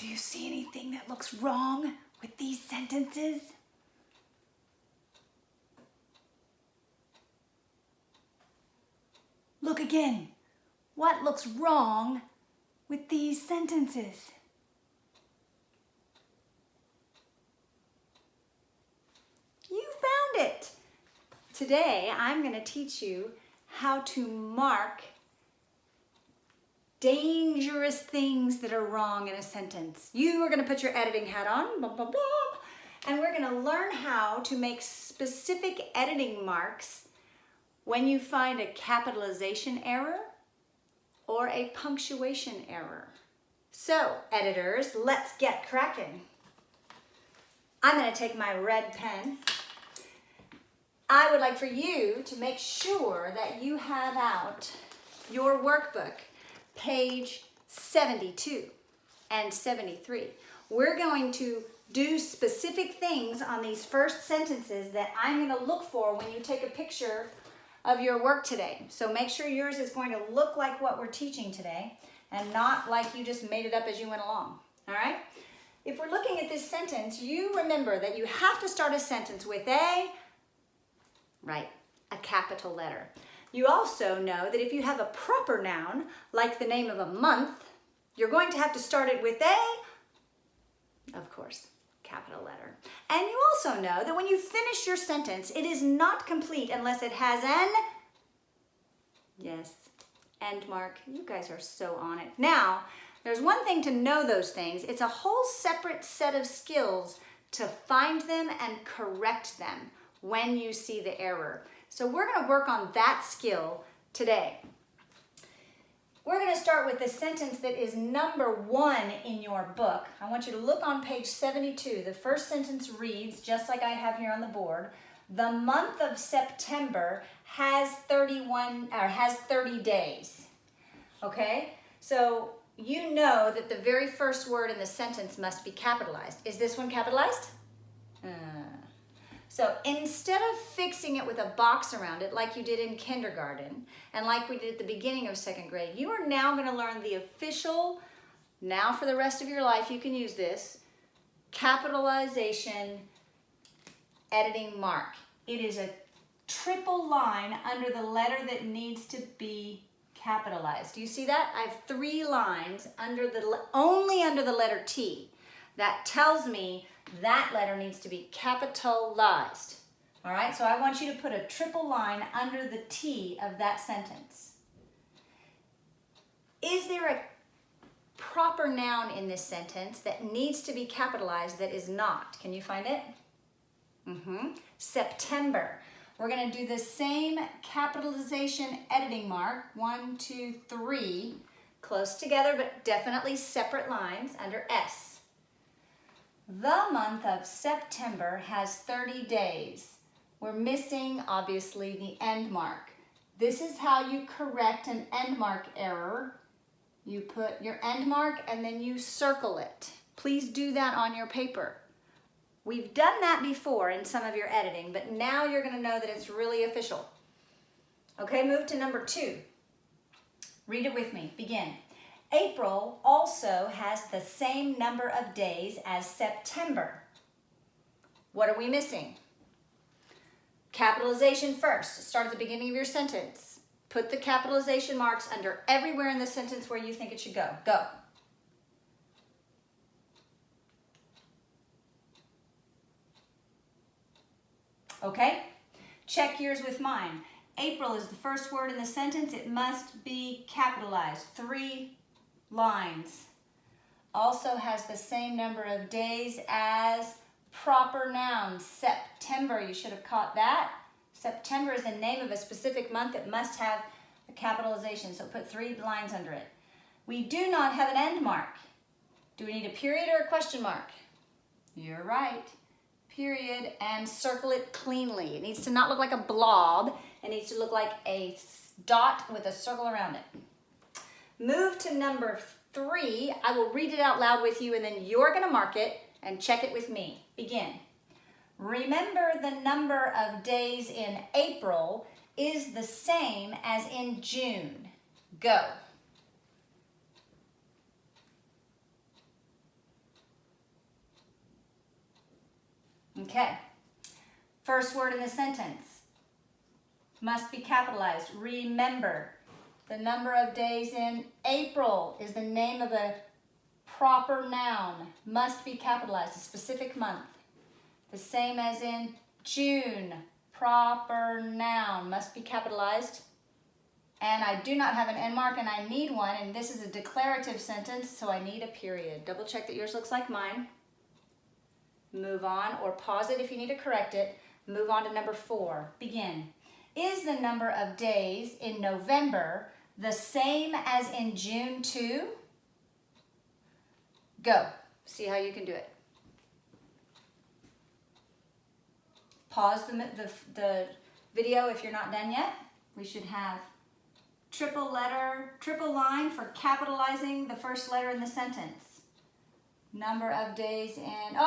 Do you see anything that looks wrong with these sentences? Look again. What looks wrong with these sentences? You found it. Today, I'm going to teach you how to mark dangerous things that are wrong in a sentence. You are going to put your editing hat on, blah, blah, blah, and we're going to learn how to make specific editing marks when you find a capitalization error or a punctuation error. So, editors, let's get cracking. I'm going to take my red pen. I would like for you to make sure that you have out your workbook, page 72 and 73. We're going to do specific things on these first sentences that I'm going to look for when you take a picture of your work today. So make sure yours is going to look like what we're teaching today and not like you just made it up as you went along. All right? If we're looking at this sentence, you remember that you have to start a sentence with a capital letter. You also know that if you have a proper noun, like the name of a month, you're going to have to start it with a, of course, capital letter. And you also know that when you finish your sentence, it is not complete unless it has an, yes, end mark. You guys are so on it. Now, there's one thing to know those things. It's a whole separate set of skills to find them and correct them when you see the error. So we're going to work on that skill today. We're going to start with the sentence that is number 1 in your book. I want you to look on page 72. The first sentence reads, just like I have here on the board, the month of September has 30 days. Okay? So you know that the very first word in the sentence must be capitalized. Is this one capitalized? So instead of fixing it with a box around it like you did in kindergarten and like we did at the beginning of 2nd grade, you are now going to learn the official, now for the rest of your life you can use this, capitalization editing mark. It is a triple line under the letter that needs to be capitalized. Do you see that? I have 3 lines only under the letter T. That tells me that letter needs to be capitalized. All right, so I want you to put a triple line under the T of that sentence. Is there a proper noun in this sentence that needs to be capitalized that is not? Can you find it? September. We're going to do the same capitalization editing mark, 1, 2, 3, close together but definitely separate lines under S. The month of September has 30 days. We're missing, obviously, the end mark. This is how you correct an end mark error. You put your end mark and then you circle it. Please do that on your paper. We've done that before in some of your editing, but now you're going to know that it's really official. Okay, move to number 2. Read it with me. Begin. April also has the same number of days as September. What are we missing? Capitalization first. Start at the beginning of your sentence. Put the capitalization marks under everywhere in the sentence where you think it should go. Go. Okay? Check yours with mine. April is the first word in the sentence. It must be capitalized. 3 lines. Also has the same number of days as proper noun, September. You should have caught that. September is the name of a specific month. It must have a capitalization, so put 3 lines under it. We do not have an end mark. Do we need a period or a question mark? You're right. Period, and circle it cleanly. It needs to not look like a blob. It needs to look like a dot with a circle around it. Move to number 3. I will read it out loud with you and then you're going to mark it and check it with me. Begin. Remember, the number of days in April is the same as in June. Go. Okay. First word in the sentence must be capitalized. Remember, the number of days in April is the name of a proper noun. Must be capitalized, a specific month. The same as in June, proper noun, must be capitalized. And I do not have an end mark and I need one, and this is a declarative sentence, so I need a period. Double check that yours looks like mine. Move on, or pause it if you need to correct it. Move on to number 4. Begin. Is the number of days in November the same as in June too? Go. See how you can do it. Pause the video if you're not done yet. We should have triple line for capitalizing the first letter in the sentence. Number of days in,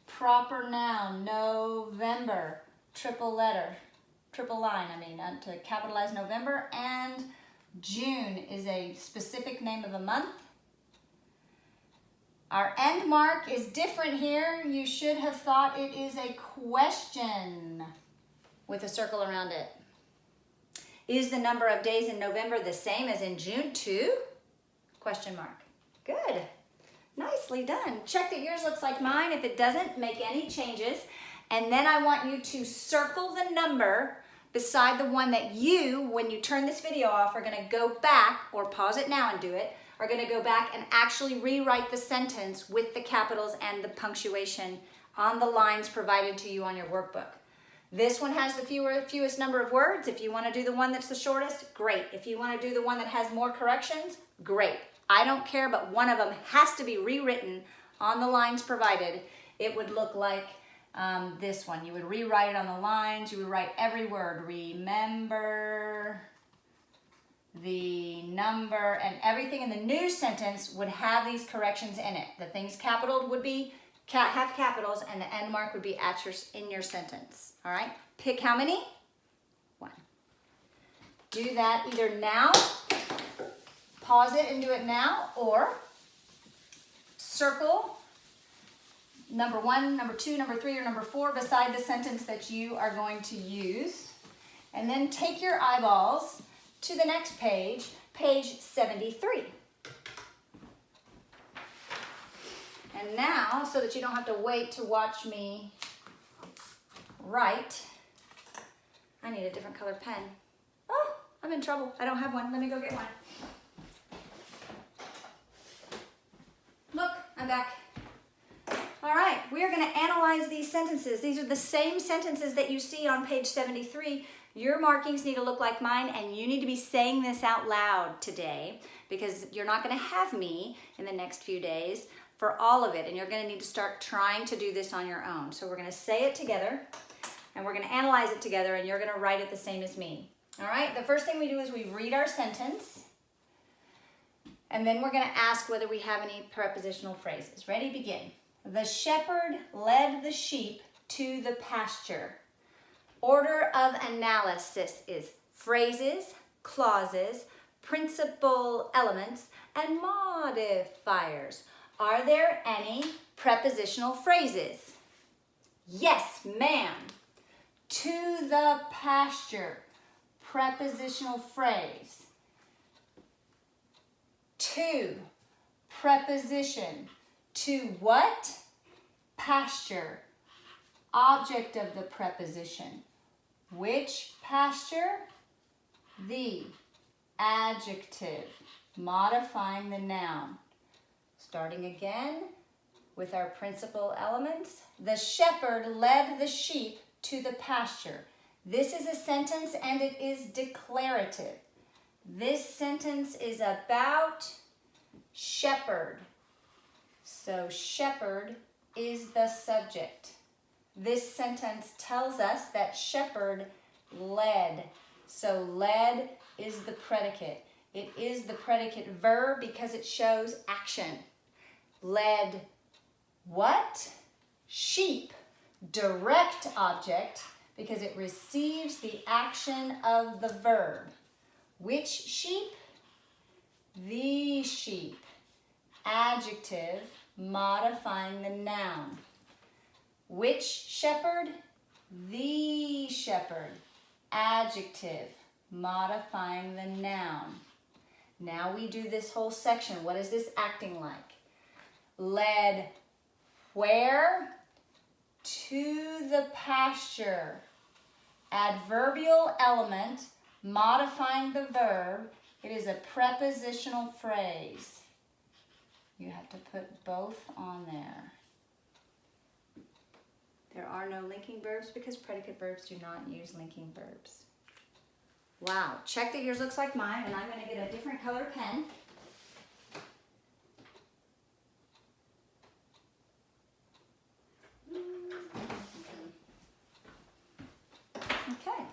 proper noun, November, triple line, to capitalize November, and June is a specific name of a month. Our end mark is different here. You should have thought it is a question with a circle around it. Is the number of days in November the same as in June too? Question mark. Good. Nicely done. Check that yours looks like mine. If it doesn't, make any changes. And then I want you to circle the number beside the one that you, when you turn this video off, are going to go back, or pause it now and do it, are going to go back and actually rewrite the sentence with the capitals and the punctuation on the lines provided to you on your workbook. This one has the fewest number of words. If you want to do the one that's the shortest, great. If you want to do the one that has more corrections, great. I don't care, but one of them has to be rewritten on the lines provided. It would look like this one. You would rewrite it on the lines. You would write every word. Remember the number, and everything in the new sentence would have these corrections in it. The things capitaled would be have capitals, and the end mark would be in your sentence. All right? Pick how many? 1. Do that either now, pause it and do it now, or circle number 1, number 2, number 3, or number 4 beside the sentence that you are going to use. And then take your eyeballs to the next page, page 73. And now, so that you don't have to wait to watch me write, I need a different color pen. Oh, I'm in trouble. I don't have one. Let me go get one. Look, I'm back. All right, we are going to analyze these sentences. These are the same sentences that you see on page 73. Your markings need to look like mine, and you need to be saying this out loud today, because you're not going to have me in the next few days for all of it, and you're going to need to start trying to do this on your own. So we're going to say it together, and we're going to analyze it together, and you're going to write it the same as me. All right, the first thing we do is we read our sentence, and then we're going to ask whether we have any prepositional phrases. Ready? Begin. The shepherd led the sheep to the pasture. Order of analysis is phrases, clauses, principal elements, and modifiers. Are there any prepositional phrases? Yes, ma'am. To the pasture. Prepositional phrase. To. Preposition. To what? Pasture. Object of the preposition. Which pasture? The. Adjective. Modifying the noun. Starting again with our principal elements. The shepherd led the sheep to the pasture. This is a sentence and it is declarative. This sentence is about shepherd. So shepherd is the subject. This sentence tells us that shepherd led. So led is the predicate. It is the predicate verb because it shows action. Led what? Sheep. Direct object because it receives the action of the verb. Which sheep? The sheep. Adjective modifying the noun. Which shepherd? The shepherd. Adjective, modifying the noun. Now we do this whole section. What is this acting like? Led where? To the pasture. Adverbial element, modifying the verb. It is a prepositional phrase. You have to put both on there. There are no linking verbs because predicate verbs do not use linking verbs. Wow, check that yours looks like mine, and I'm going to get a different color pen. Okay.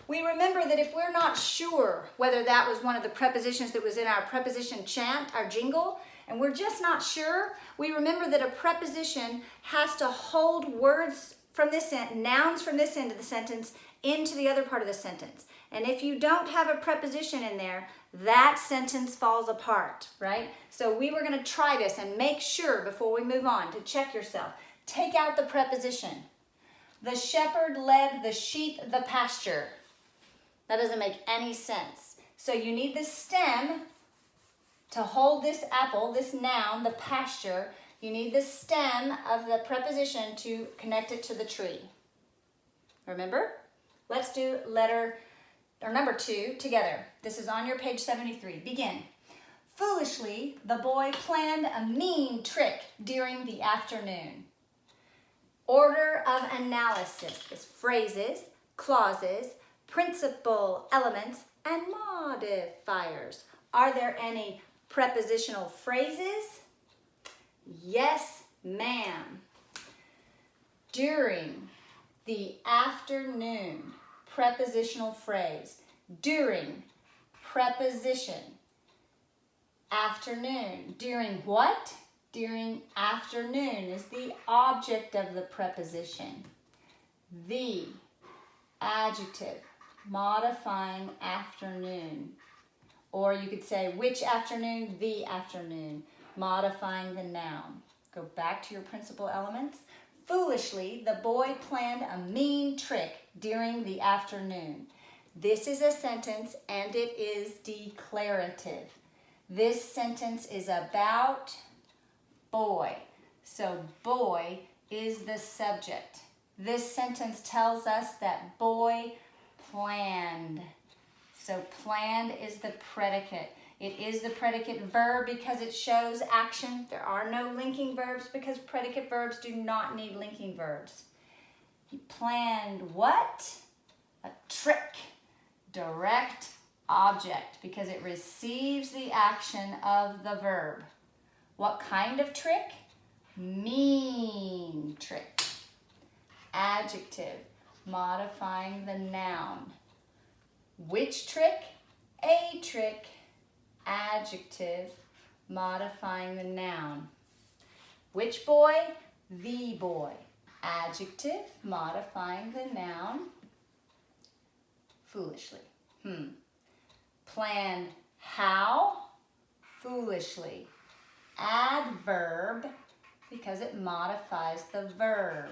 We remember that if we're not sure whether that was one of the prepositions that was in our preposition chant, our jingle, and we're just not sure, we remember that a preposition has to hold words from this end, nouns from this end of the sentence into the other part of the sentence. And if you don't have a preposition in there, that sentence falls apart, right? So we were going to try this and make sure before we move on to check yourself. Take out the preposition. The shepherd led the sheep the pasture. That doesn't make any sense. So you need the stem to hold this apple, this noun, the pasture. You need the stem of the preposition to connect it to the tree. Remember? Let's do number 2 together. This is on your page 73. Begin. Foolishly, the boy planned a mean trick during the afternoon. Order of analysis is phrases, clauses, principal elements, and modifiers. Are there any prepositional phrases? Yes, ma'am. During the afternoon, prepositional phrase. During, preposition. Afternoon. During what? During afternoon is the object of the preposition. The, adjective, modifying afternoon. Or you could say which afternoon? The afternoon, modifying the noun. Go back to your principal elements. Foolishly, the boy planned a mean trick during the afternoon. This is a sentence and it is declarative. This sentence is about boy. So boy is the subject. This sentence tells us that boy planned. So planned is the predicate. It is the predicate verb because it shows action. There are no linking verbs because predicate verbs do not need linking verbs. He planned what? A trick. Direct object because it receives the action of the verb. What kind of trick? Mean trick. Adjective, modifying the noun. Which trick? A trick. Adjective, modifying the noun. Which boy? The boy. Adjective, modifying the noun. Foolishly. Planned how? Foolishly. Adverb, because it modifies the verb.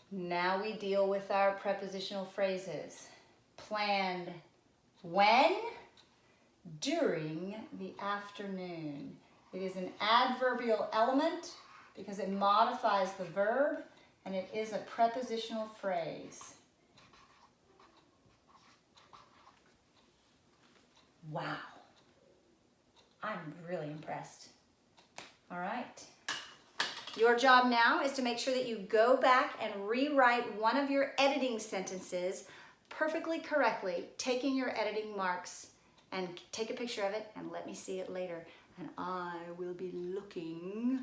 Now we deal with our prepositional phrases. Planned when? During the afternoon. It is an adverbial element because it modifies the verb and it is a prepositional phrase. Wow. I'm really impressed. All right. Your job now is to make sure that you go back and rewrite one of your editing sentences perfectly correctly, taking your editing marks, and take a picture of it and let me see it later. And I will be looking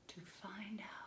to find out.